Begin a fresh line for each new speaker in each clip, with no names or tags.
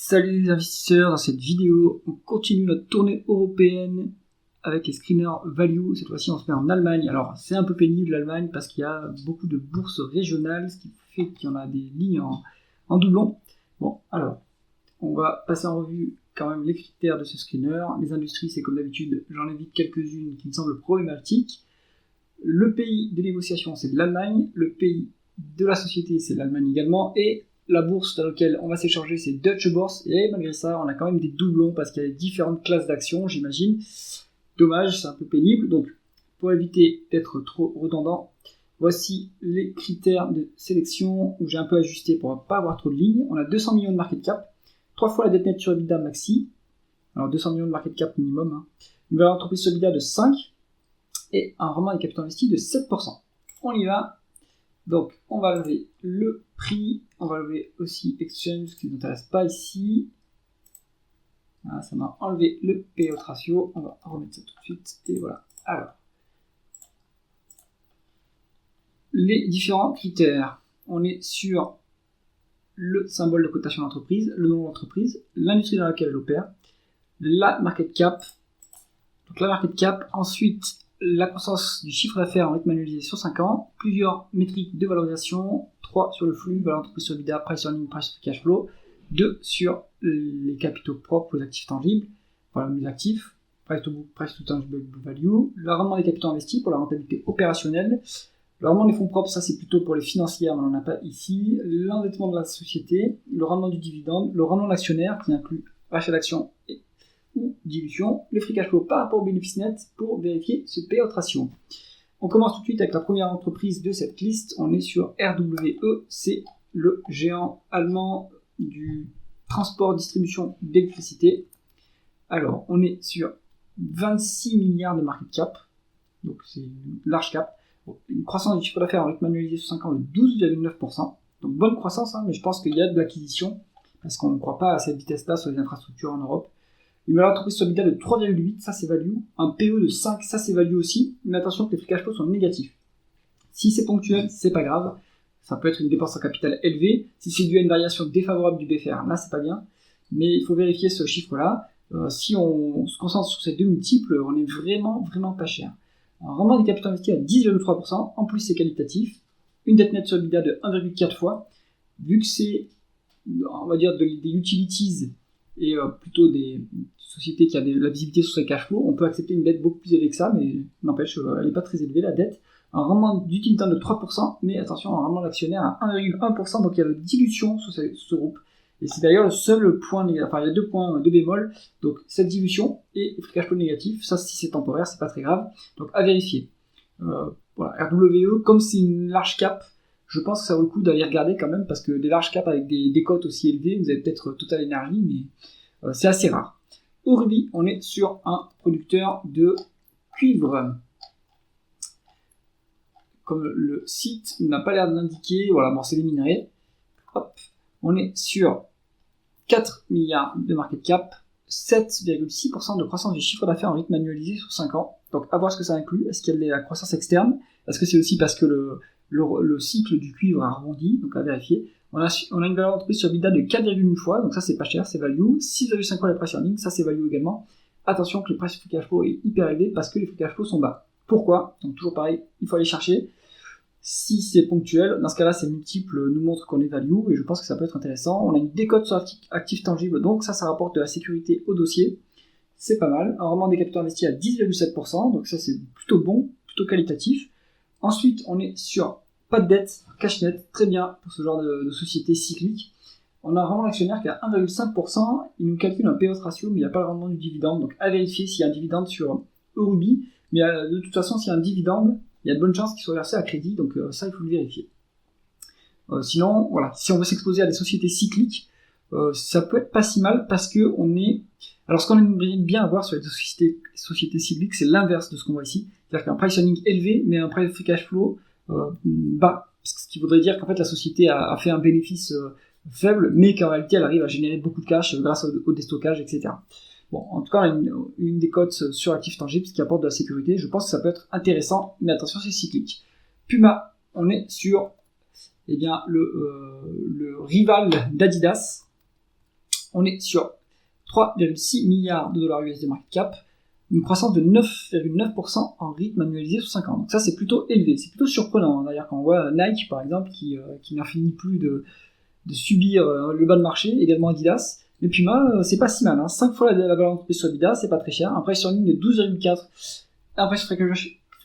Salut les investisseurs, dans cette vidéo, on continue notre tournée européenne avec les screeners value. Cette fois-ci, on se met en Allemagne. Alors, c'est un peu pénible l'Allemagne parce qu'il y a beaucoup de bourses régionales, ce qui fait qu'il y en a des lignes en doublon. Bon, alors, on va passer en revue quand même les critères de ce screener. Les industries, c'est comme d'habitude, j'en évite quelques-unes qui me semblent problématiques. Le pays de négociation, c'est de l'Allemagne. Le pays de la société, c'est l'Allemagne également. Et la bourse dans laquelle on va s'échanger, c'est Deutsche Börse, et malgré ça, on a quand même des doublons parce qu'il y a différentes classes d'actions, j'imagine. Dommage, c'est un peu pénible. Donc, pour éviter d'être trop redondant, voici les critères de sélection où j'ai un peu ajusté pour ne pas avoir trop de lignes. On a 200 millions de market cap, 3 fois la dette nette sur EBITDA maxi. Alors, 200 millions de market cap minimum. Une valeur d'entreprise sur EBITDA de 5 et un rendement des capitaux investis de 7%. On y va. Donc, on va lever le prix, on va lever aussi Exchange, ce qui ne nous intéresse pas ici. Voilà, ça m'a enlevé le payout ratio, on va remettre ça tout de suite, et voilà. Alors, les différents critères, on est sur le symbole de cotation d'entreprise, le nom d'entreprise, l'industrie dans laquelle j'opère, la market cap, donc la market cap, ensuite la croissance du chiffre d'affaires en rythme annualisé sur 5 ans, plusieurs métriques de valorisation, 3 sur le flux, valeur d'entreprise sur EBITDA, price earning, price to cash flow, 2 sur les capitaux propres, les actifs tangibles, voilà les actifs, price to book, price to tangible value, le rendement des capitaux investis pour la rentabilité opérationnelle, le rendement des fonds propres, ça c'est plutôt pour les financières, mais on n'en a pas ici, l'endettement de la société, le rendement du dividende, le rendement de l'actionnaire qui inclut rachat d'actions ou dilution, le free cash flow par rapport au bénéfice net pour vérifier ce payout ratio. On commence tout de suite avec la première entreprise de cette liste, on est sur RWE, c'est le géant allemand du transport distribution d'électricité. Alors, on est sur 26 milliards de market cap, donc c'est une large cap, une croissance du chiffre d'affaires en rythme annualisé sur 5 ans de 12,9%, donc bonne croissance, mais je pense qu'il y a de l'acquisition, parce qu'on ne croit pas à cette vitesse-là sur les infrastructures en Europe. Une valeur d'entreprise sur EBITDA de 3,8, ça c'est value. Un PE de 5, ça c'est value aussi. Mais attention que les free cash flow sont négatifs. Si c'est ponctuel, c'est pas grave. Ça peut être une dépense en capital élevée. Si c'est dû à une variation défavorable du BFR, là c'est pas bien. Mais il faut vérifier ce chiffre-là. Si on se concentre sur ces deux multiples, on est vraiment pas cher. Un rendement des capitaux investis à 10,3%. En plus c'est qualitatif. Une dette nette sur EBITDA de 1,4 fois. Vu que c'est, on va dire, des utilities et plutôt des sociétés qui ont de la visibilité sur ses cash flows, on peut accepter une dette beaucoup plus élevée que ça, mais n'empêche, elle n'est pas très élevée la dette. Un rendement du dividende de 3%, mais attention, un rendement d'actionnaire à 1,1%, donc il y a de dilution sur ce groupe. Et c'est d'ailleurs le seul point, enfin il y a 2 points, 2 bémols, donc cette dilution et free cash flow négatif, ça si c'est temporaire, c'est pas très grave, donc à vérifier. Voilà, RWE, comme c'est une large cap, je pense que ça vaut le coup d'aller regarder quand même, parce que des larges caps avec des cotes aussi élevées, vous avez peut-être Total Energy, mais c'est assez rare. Aujourd'hui, on est sur un producteur de cuivre. Comme le site n'a pas l'air de l'indiquer, voilà, bon, c'est les minerais. Hop, on est sur 4 milliards de market cap, 7,6% de croissance du chiffre d'affaires en rythme annualisé sur 5 ans. Donc, à voir ce que ça inclut. Est-ce qu'il y a la croissance externe? Est-ce que c'est aussi parce que le cycle du cuivre a rebondi? Donc, à vérifier. On a une valeur d'entreprise sur EBITDA de 4,1 fois, donc ça c'est pas cher, c'est value. 6,5 fois les price earnings, ça c'est value également. Attention que le price free cash flow est hyper élevé parce que les free cash flow sont bas. Pourquoi? Donc toujours pareil, il faut aller chercher. Si c'est ponctuel, dans ce cas-là, ces multiples nous montrent qu'on est value et je pense que ça peut être intéressant. On a une décote sur actifs tangibles, donc ça rapporte de la sécurité au dossier. C'est pas mal. Un rendement des capitaux investis à 10,7%, donc ça c'est plutôt bon, plutôt qualitatif. Ensuite, on est sur pas de dette, cash net, très bien pour ce genre de société cyclique. On a un rendement d'actionnaire qui est à 1,5%, il nous calcule un payout ratio, mais il n'y a pas le rendement du dividende, donc à vérifier s'il y a un dividende sur Eurobi, mais de toute façon, s'il y a un dividende, il y a de bonnes chances qu'il soit versé à crédit, donc ça, il faut le vérifier. Sinon, voilà, si on veut s'exposer à des sociétés cycliques, ça peut être pas si mal parce que on est... Alors, ce qu'on aimerait bien avoir sur les sociétés cycliques, c'est l'inverse de ce qu'on voit ici, c'est-à-dire qu'un price earning élevé, mais un price free cash flow bas, ce qui voudrait dire qu'en fait la société a fait un bénéfice faible, mais qu'en réalité elle arrive à générer beaucoup de cash grâce au déstockage, etc. Bon, en tout cas, on a une des cotes sur actifs tangibles, ce qui apporte de la sécurité. Je pense que ça peut être intéressant, mais attention, c'est cyclique. Puma, on est sur le rival d'Adidas. On est sur 3,6 milliards de dollars USD market cap, une croissance de 9,9% en rythme annualisé sur 5 ans. Donc ça, c'est plutôt élevé, c'est plutôt surprenant. D'ailleurs, quand on voit Nike, par exemple, qui n'en finit plus de subir le bas de marché, également Adidas, et Puma, c'est pas si mal. 5 fois la valeur d'entreprise sur EBITDA, c'est pas très cher. Un price earning de 12,4, un price free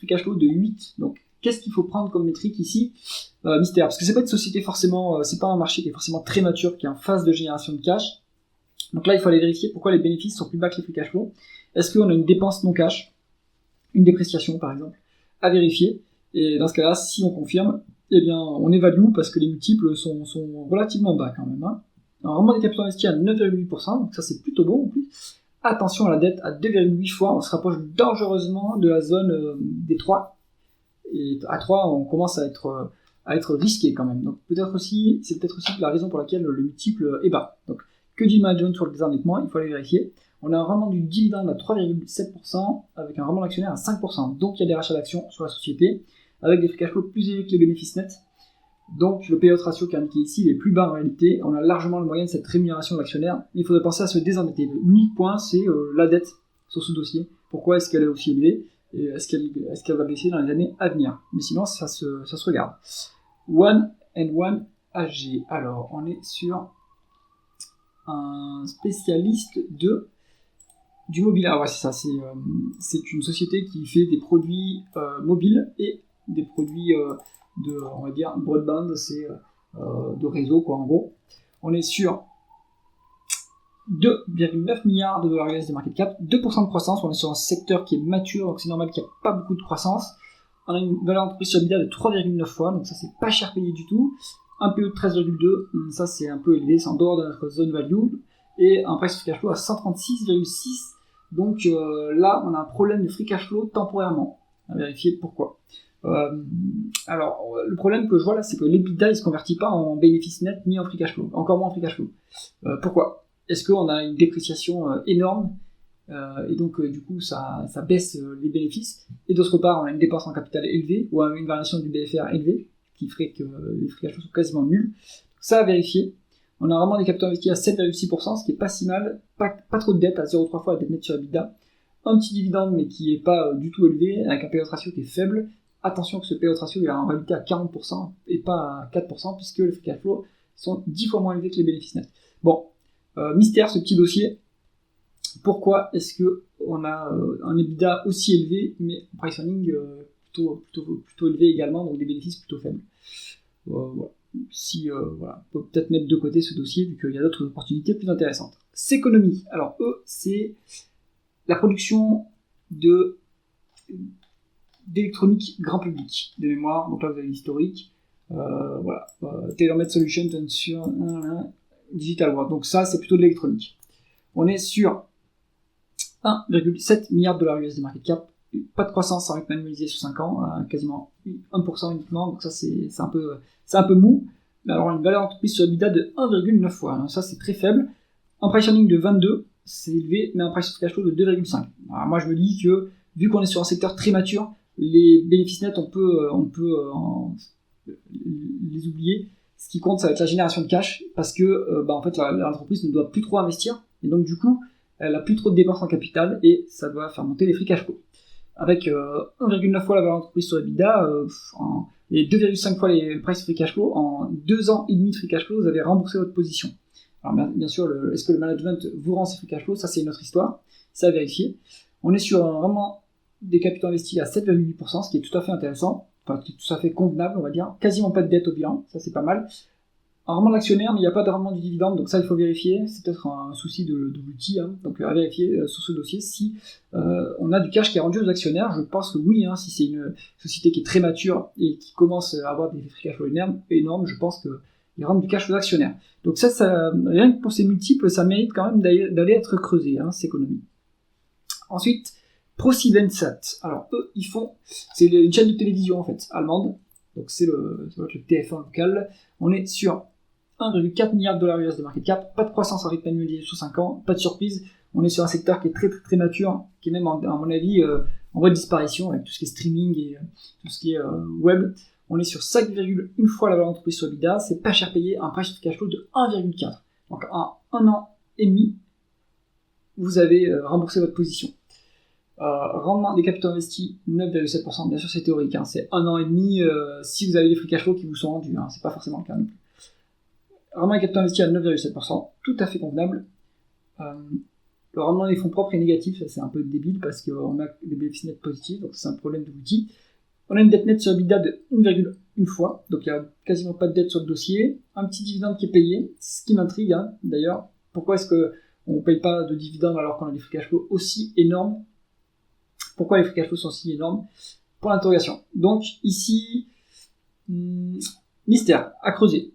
cash flow de 8. Donc, qu'est-ce qu'il faut prendre comme métrique ici? Mystère, parce que c'est pas une société forcément, c'est pas un marché qui est forcément très mature, qui est en phase de génération de cash. Donc là, il faut aller vérifier pourquoi les bénéfices sont plus bas que les free cash flow. Est-ce qu'on a une dépense non cash, une dépréciation par exemple, à vérifier. Et dans ce cas-là, si on confirme, eh bien, on évalue parce que les multiples sont relativement bas quand même. Alors, vraiment des capitaux investis à 9,8%, donc ça c'est plutôt bon en plus. Attention à la dette à 2,8 fois, on se rapproche dangereusement de la zone des 3. Et à 3, on commence à être risqué quand même. Donc c'est peut-être aussi la raison pour laquelle le multiple est bas. Donc que dit le management sur le désendettement, il faut aller vérifier. On a un rendement du dividende à 3,7% avec un rendement d'actionnaire à 5%. Donc il y a des rachats d'actions sur la société avec des free cash flow plus élevés que les bénéfices nets. Donc le payout ratio qui est indiqué ici est plus bas en réalité. On a largement le moyen de cette rémunération de l'actionnaire. Il faudrait penser à se désendetter. L'unique point, c'est la dette sur ce dossier. Pourquoi est-ce qu'elle est aussi élevée et est-ce qu'elle va baisser dans les années à venir? Mais sinon, ça se regarde. One HG. Alors, on est sur un spécialiste du mobile. Ah ouais, c'est ça. C'est une société qui fait des produits mobiles et des produits on va dire, broadband, c'est de réseau, quoi, en gros. On est sur 2,9 milliards de dollars US de market cap, 2% de croissance. On est sur un secteur qui est mature, donc c'est normal qu'il n'y ait pas beaucoup de croissance. On a une valeur d'entreprise sur EBITDA de 3,9 fois, donc ça c'est pas cher payé du tout. Un PE de 13,2, ça c'est un peu élevé, c'est en dehors de notre zone value. Et un price free cash flow à 136,6. Donc là, on a un problème de free cash flow temporairement. À vérifier pourquoi. Alors, le problème que je vois là, c'est que l'EBITDA il se convertit pas en bénéfice net ni en free cash flow, encore moins en free cash flow. Pourquoi? Est-ce qu'on a une dépréciation énorme et donc du coup ça baisse les bénéfices, et d'autre part on a une dépense en capital élevée ou une variation du BFR élevée qui ferait que les free cash flow sont quasiment nuls. Ça à vérifier. On a vraiment des capitaux investis à 7,6%, ce qui est pas si mal, pas trop de dette à 0,3 fois la dette nette sur EBITDA, un petit dividende mais qui est pas du tout élevé, avec un payout ratio qui est faible. Attention que ce payout ratio est en réalité à 40% et pas à 4%, puisque les free cash flow sont 10 fois moins élevés que les bénéfices nets. Bon, mystère ce petit dossier. Pourquoi est-ce que on a un EBITDA aussi élevé, mais un price earning plutôt élevé également, donc des bénéfices plutôt faibles? Voilà. Voilà, on peut peut-être mettre de côté ce dossier, vu qu'il y a d'autres opportunités plus intéressantes. S'économie. Alors eux, c'est la production d'électronique grand public, de mémoire. Donc là vous avez l'historique. Voilà. TaylorMade Solutions sur Digital World. Donc ça c'est plutôt de l'électronique. On est sur 1,7 milliard de dollars US de market cap. Pas de croissance en rythme annualisé sur 5 ans, quasiment 1% uniquement. Donc ça c'est un peu mou. Alors une valeur d'entreprise sur EBITDA de 1,9 fois. Donc ça c'est très faible. Un price earning de 22, c'est élevé, mais un price cash flow de 2,5. Alors moi je me dis que vu qu'on est sur un secteur très mature, les bénéfices nets, on peut les oublier. Ce qui compte, ça va être la génération de cash, parce que en fait, l'entreprise ne doit plus trop investir, et donc du coup, elle a plus trop de dépenses en capital, et ça doit faire monter les free cash flow. Avec 1,9 fois la valeur d'entreprise sur EBITDA, et 2,5 fois les price free cash flow, en 2 ans et demi de free cash flow, vous avez remboursé votre position. Alors bien sûr, est-ce que le management vous rend ces free cash flow? Ça c'est une autre histoire, c'est à vérifier. On est sur vraiment des capitaux investis à 7,8%, ce qui est tout à fait intéressant, enfin qui est tout à fait convenable, on va dire. Quasiment pas de dette au bilan, ça c'est pas mal. Un rendement de l'actionnaire, mais il n'y a pas de rendement du dividende, donc ça il faut vérifier. C'est peut-être un souci de l'outil, donc à vérifier sur ce dossier si on a du cash qui est rendu aux actionnaires. Je pense que oui, si c'est une société qui est très mature et qui commence à avoir des free cash flow énormes, je pense qu'ils rendent du cash aux actionnaires. Donc ça, rien que pour ces multiples, ça mérite quand même d'aller être creusé, ces économies. Ensuite, ProSiebenSat. Alors eux, c'est une chaîne de télévision en fait, allemande. Donc ça va être le TF1 local. On est sur 1,4 milliard de dollars US de market cap, pas de croissance en rythme annualisé sur 5 ans, pas de surprise. On est sur un secteur qui est très très très mature, qui est même à mon avis en voie de disparition avec tout ce qui est streaming et tout ce qui est web. On est sur 5,1 fois la valeur d'entreprise sur EBITDA, c'est pas cher payé, un price de cash flow de 1,4. Donc en un an, et demi, vous avez remboursé votre position. Rendement des capitaux investis 9,7%, bien sûr c'est théorique, hein, c'est 1 an et demi si vous avez des free cash flow qui vous sont rendus, hein, c'est pas forcément le cas non plus. Rendement des capitaux investis à 9,7%, tout à fait convenable. Le rendement des fonds propres est négatif, c'est un peu débile parce qu'on a des bénéfices nets positifs, donc c'est un problème de l'outil. On a une dette nette sur EBITDA de 1,1 fois, donc il n'y a quasiment pas de dette sur le dossier. Un petit dividende qui est payé, ce qui m'intrigue hein, d'ailleurs. Pourquoi est-ce qu'on ne paye pas de dividende alors qu'on a des free cash flow aussi énormes? Pourquoi les free cash flow sont si énormes? Pour l'interrogation. Donc ici, mystère, à creuser.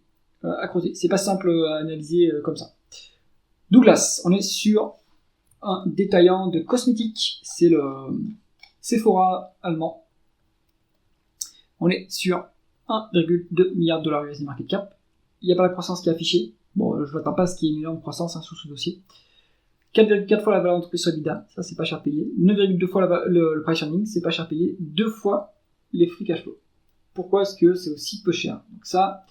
C'est pas simple à analyser comme ça. Douglas, on est sur un détaillant de cosmétiques, c'est le Sephora allemand. On est sur 1,2 milliard de dollars USD market cap. Il n'y a pas la croissance qui est affichée. Bon, je ne m'attends pas à ce qu'il y ait une énorme croissance hein, sur ce dossier. 4,4 fois la valeur d'entreprise sur EBITDA, ça c'est pas cher payé. 9,2 fois le price earning, c'est pas cher payé. 2 fois les free cash flow. Pourquoi est-ce que c'est aussi peu cher? Donc ça,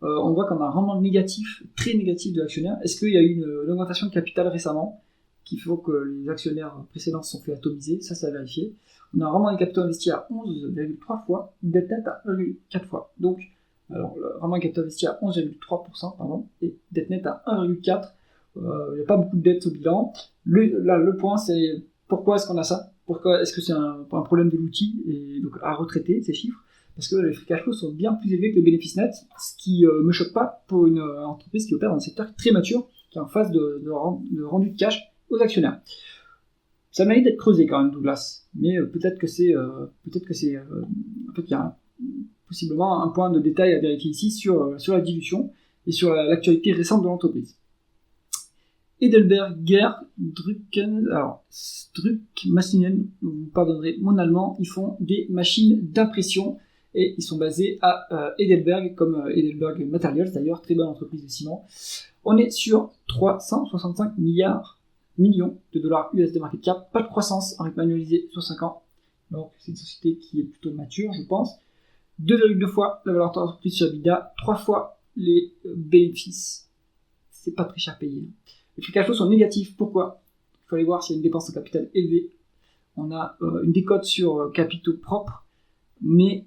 on voit qu'on a un rendement négatif, très négatif de l'actionnaire. Est-ce qu'il y a eu une augmentation de capital récemment qui fait que les actionnaires précédents se sont fait atomiser? Ça, c'est à vérifier. On a un rendement des capitaux investis à 11,3 fois, une dette nette à 1,4 fois. Donc, alors, le rendement des capitaux investis à 11,3%, pardon, et dette nette à 1,4. Il n'y a pas beaucoup de dettes au bilan. Le point, c'est pourquoi est-ce qu'on a ça? Pourquoi est-ce que c'est un problème de l'outil et donc à retraiter ces chiffres? Parce que les free cash flow sont bien plus élevés que les bénéfices nets, ce qui me choque pas pour une entreprise qui opère dans un secteur très mature, qui est en phase de rendu de cash aux actionnaires. Ça mérite d'être creusé quand même, Douglas, mais peut-être que c'est en fait il y a possiblement un point de détail à vérifier ici sur la dilution et sur l'actualité récente de l'entreprise. Heidelberger Druckmaschinen, vous pardonnerez mon allemand, ils font des machines d'impression et ils sont basés à Heidelberg, comme Heidelberg Materials d'ailleurs, très bonne entreprise de ciment. On est sur 365 millions de dollars USD market cap, pas de croissance en rythme annualisé sur 5 ans, donc c'est une société qui est plutôt mature je pense. 2,2 fois la valeur d'entreprise sur EBITDA, 3 fois les bénéfices, c'est pas très cher payé. Les free cash flow sont négatifs. Pourquoi? Il faut aller voir s'il y a une dépense en capital élevée. On a une décote sur capitaux propres, mais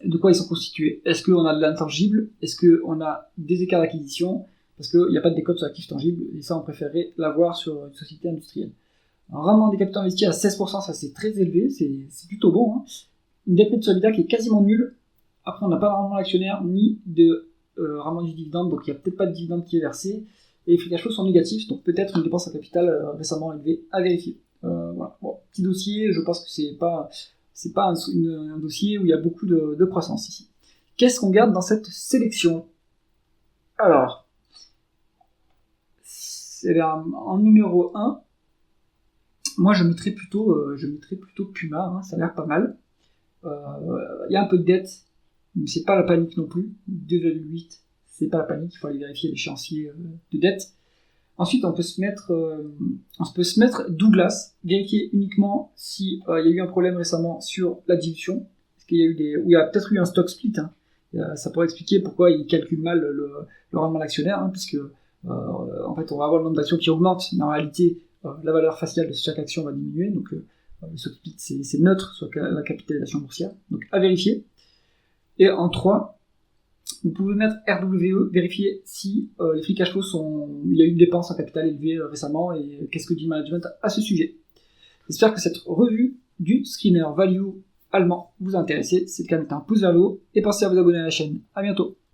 de quoi ils sont constitués? Est-ce qu'on a de l'intangible? Est-ce qu'on a des écarts d'acquisition? Parce qu'il n'y a pas de décote sur l'actif tangible, et ça on préférerait l'avoir sur une société industrielle. Un rendement des capitaux investis à 16%, ça c'est très élevé, c'est plutôt bon. Hein. Une dette nette sur EBITDA qui est quasiment nulle. Après on n'a pas de rendement d'actionnaire, ni de rendement du dividende, donc il n'y a peut-être pas de dividende qui est versé. Et les free cash flow sont négatifs, donc peut-être une dépense en capital récemment élevée à vérifier. Voilà. Bon, petit dossier, je pense que c'est pas un dossier où il y a beaucoup de croissance ici. Qu'est-ce qu'on garde dans cette sélection? Alors, c'est en numéro 1, moi je mettrais plutôt Puma, hein, ça a l'air pas mal. Il y a un peu de dette, mais c'est pas la panique non plus, 2,8. C'est pas la panique, il faut aller vérifier l'échéancier de dette. Ensuite, on peut se mettre Douglas, vérifier uniquement s'il y a eu un problème récemment sur la dilution, parce qu'il y a eu il y a peut-être eu un stock split. Hein. Ça pourrait expliquer pourquoi il calcule mal le rendement de l'actionnaire, hein, puisque en fait, on va avoir le nombre d'actions qui augmente, mais en réalité, la valeur faciale de chaque action va diminuer. Donc, le stock split, c'est neutre sur la capitalisation boursière. Donc, à vérifier. Et en 3, vous pouvez mettre RWE, vérifier si les free cash flow il y a eu une dépense en capital élevée récemment et qu'est-ce que dit le management à ce sujet. J'espère que cette revue du screener value allemand vous a intéressé. C'est le cas, mettez un pouce vers le haut et pensez à vous abonner à la chaîne. À bientôt.